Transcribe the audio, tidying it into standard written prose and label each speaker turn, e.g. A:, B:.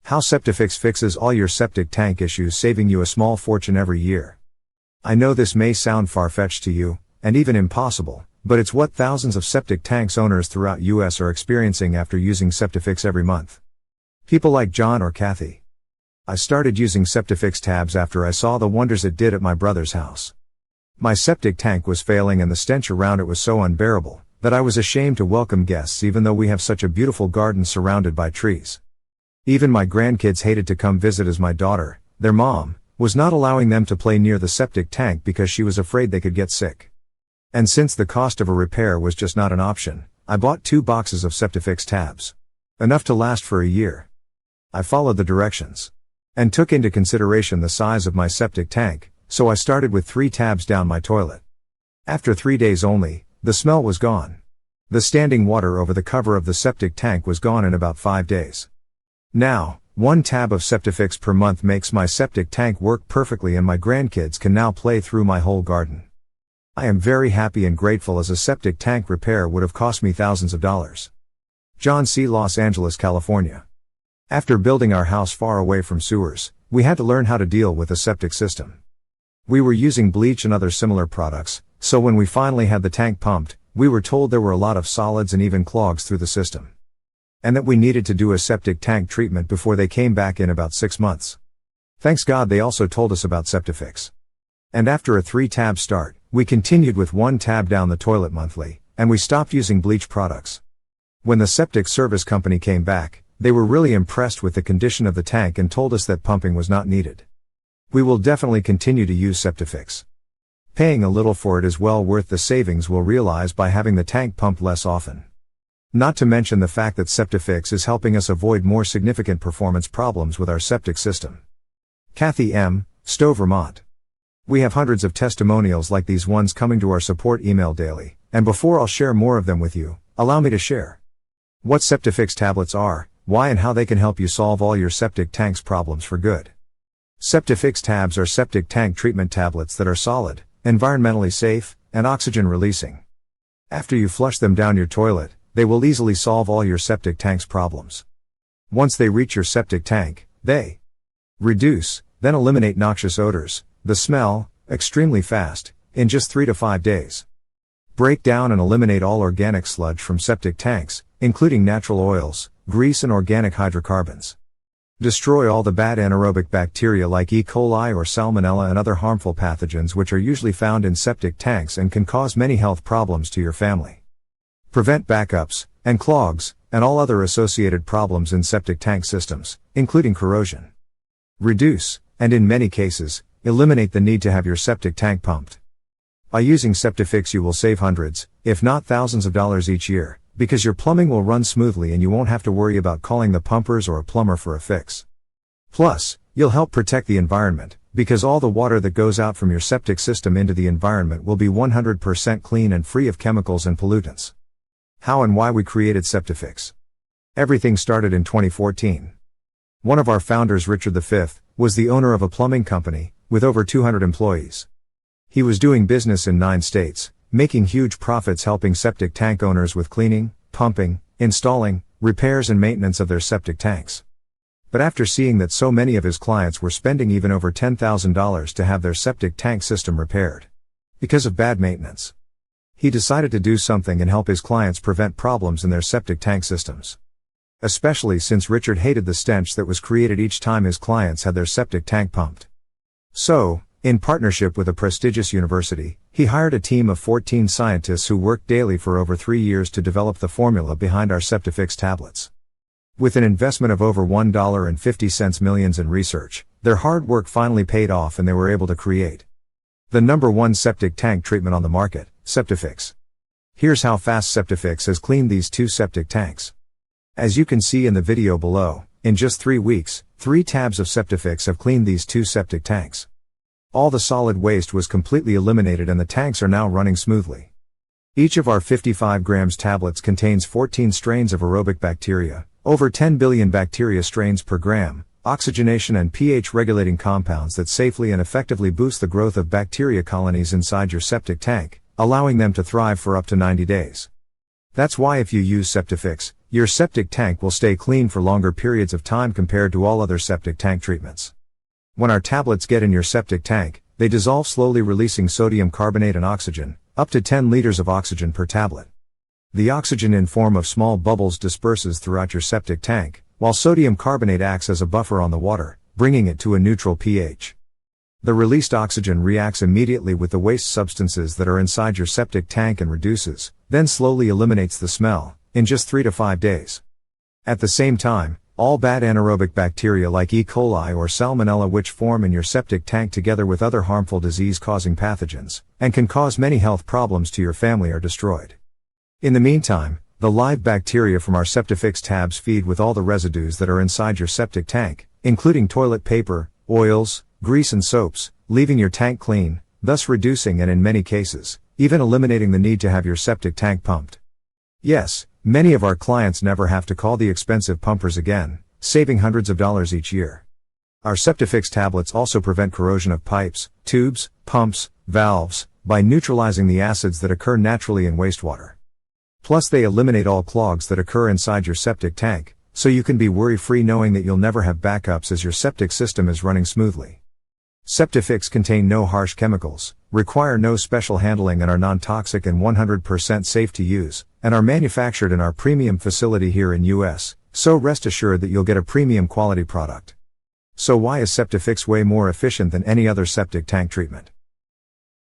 A: How SEPTIFIX fixes all your septic tank issues, saving you a small fortune every year. I know this may sound far-fetched to you, and even impossible, but it's what thousands of septic tanks owners throughout US are experiencing after using SEPTIFIX every month. People like John or Kathy. I started using SEPTIFIX tabs after I saw the wonders it did at my brother's house. My septic tank was failing and the stench around it was so unbearable that I was ashamed to welcome guests even though we have such a beautiful garden surrounded by trees. Even my grandkids hated to come visit as my daughter, their mom, was not allowing them to play near the septic tank because she was afraid they could get sick. And since the cost of a repair was just not an option, I bought 2 boxes of SEPTIFIX tabs. Enough to last for a year. I followed the directions. And took into consideration the size of my septic tank, so I started with 3 tabs down my toilet. After 3 days only, the smell was gone. The standing water over the cover of the septic tank was gone in about 5 days. Now, 1 tab of SEPTIFIX per month makes my septic tank work perfectly and my grandkids can now play through my whole garden. I am very happy and grateful as a septic tank repair would have cost me thousands of dollars. John C., Los Angeles, California. After building our house far away from sewers, we had to learn how to deal with a septic system. We were using bleach and other similar products, so when we finally had the tank pumped, we were told there were a lot of solids and even clogs through the system. And that we needed to do a septic tank treatment before they came back in about 6 months. Thanks God they also told us about SEPTIFIX. And after a 3-tab start, we continued with 1 tab down the toilet monthly, and we stopped using bleach products. When the septic service company came back, they were really impressed with the condition of the tank and told us that pumping was not needed. We will definitely continue to use SEPTIFIX. Paying a little for it is well worth the savings we'll realize by having the tank pumped less often. Not to mention the fact that SEPTIFIX is helping us avoid more significant performance problems with our septic system. Kathy M., Stowe, Vermont. We have hundreds of testimonials like these ones coming to our support email daily, and before I'll share more of them with you, allow me to share what SEPTIFIX tablets are, why and how they can help you solve all your septic tank's problems for good. SEPTIFIX tabs are septic tank treatment tablets that are solid, environmentally safe, and oxygen releasing. After you flush them down your toilet, they will easily solve all your septic tank's problems. Once they reach your septic tank, they reduce, then eliminate noxious odors, the smell, extremely fast, in just 3 to 5 days. Break down and eliminate all organic sludge from septic tanks, including natural oils, grease and organic hydrocarbons. Destroy all the bad anaerobic bacteria like E. coli or salmonella and other harmful pathogens which are usually found in septic tanks and can cause many health problems to your family. Prevent backups, and clogs, and all other associated problems in septic tank systems, including corrosion. Reduce, and in many cases, eliminate the need to have your septic tank pumped. By using SEPTIFIX you will save hundreds, if not thousands of dollars each year, because your plumbing will run smoothly and you won't have to worry about calling the pumpers or a plumber for a fix. Plus, you'll help protect the environment, because all the water that goes out from your septic system into the environment will be 100% clean and free of chemicals and pollutants. How and why we created SEPTIFIX. Everything started in 2014. One of our founders, Richard V, was the owner of a plumbing company, with over 200 employees. He was doing business in 9 states, making huge profits helping septic tank owners with cleaning, pumping, installing, repairs and maintenance of their septic tanks. But after seeing that so many of his clients were spending even over $10,000 to have their septic tank system repaired, because of bad maintenance, he decided to do something and help his clients prevent problems in their septic tank systems. Especially since Richard hated the stench that was created each time his clients had their septic tank pumped. So, in partnership with a prestigious university, he hired a team of 14 scientists who worked daily for over 3 years to develop the formula behind our SEPTIFIX tablets. With an investment of over $1.50 million in research, their hard work finally paid off and they were able to create the #1 septic tank treatment on the market, SEPTIFIX. Here's how fast SEPTIFIX has cleaned these 2 septic tanks. As you can see in the video below, in just 3 weeks, 3 tabs of SEPTIFIX have cleaned these 2 septic tanks. All the solid waste was completely eliminated and the tanks are now running smoothly. Each of our 55 grams tablets contains 14 strains of aerobic bacteria, over 10 billion bacteria strains per gram, oxygenation and pH regulating compounds that safely and effectively boost the growth of bacteria colonies inside your septic tank, allowing them to thrive for up to 90 days. That's why if you use SEPTIFIX, your septic tank will stay clean for longer periods of time compared to all other septic tank treatments. When our tablets get in your septic tank, they dissolve slowly, releasing sodium carbonate and oxygen, up to 10 liters of oxygen per tablet. The oxygen in form of small bubbles disperses throughout your septic tank, while sodium carbonate acts as a buffer on the water, bringing it to a neutral pH. The released oxygen reacts immediately with the waste substances that are inside your septic tank and reduces, then slowly eliminates the smell, in just 3 to 5 days. At the same time, all bad anaerobic bacteria like E. coli or Salmonella, which form in your septic tank together with other harmful disease-causing pathogens, and can cause many health problems to your family, are destroyed. In the meantime, the live bacteria from our SEPTIFIX tabs feed with all the residues that are inside your septic tank, including toilet paper, oils, grease and soaps, leaving your tank clean, thus reducing and in many cases, even eliminating the need to have your septic tank pumped. Yes, many of our clients never have to call the expensive pumpers again, saving hundreds of dollars each year. Our SEPTIFIX tablets also prevent corrosion of pipes, tubes, pumps, valves, by neutralizing the acids that occur naturally in wastewater. Plus, they eliminate all clogs that occur inside your septic tank, so you can be worry-free knowing that you'll never have backups as your septic system is running smoothly. SEPTIFIX contain no harsh chemicals, require no special handling, and are non-toxic and 100% safe to use, and are manufactured in our premium facility here in US, so rest assured that you'll get a premium quality product. So why is SEPTIFIX way more efficient than any other septic tank treatment?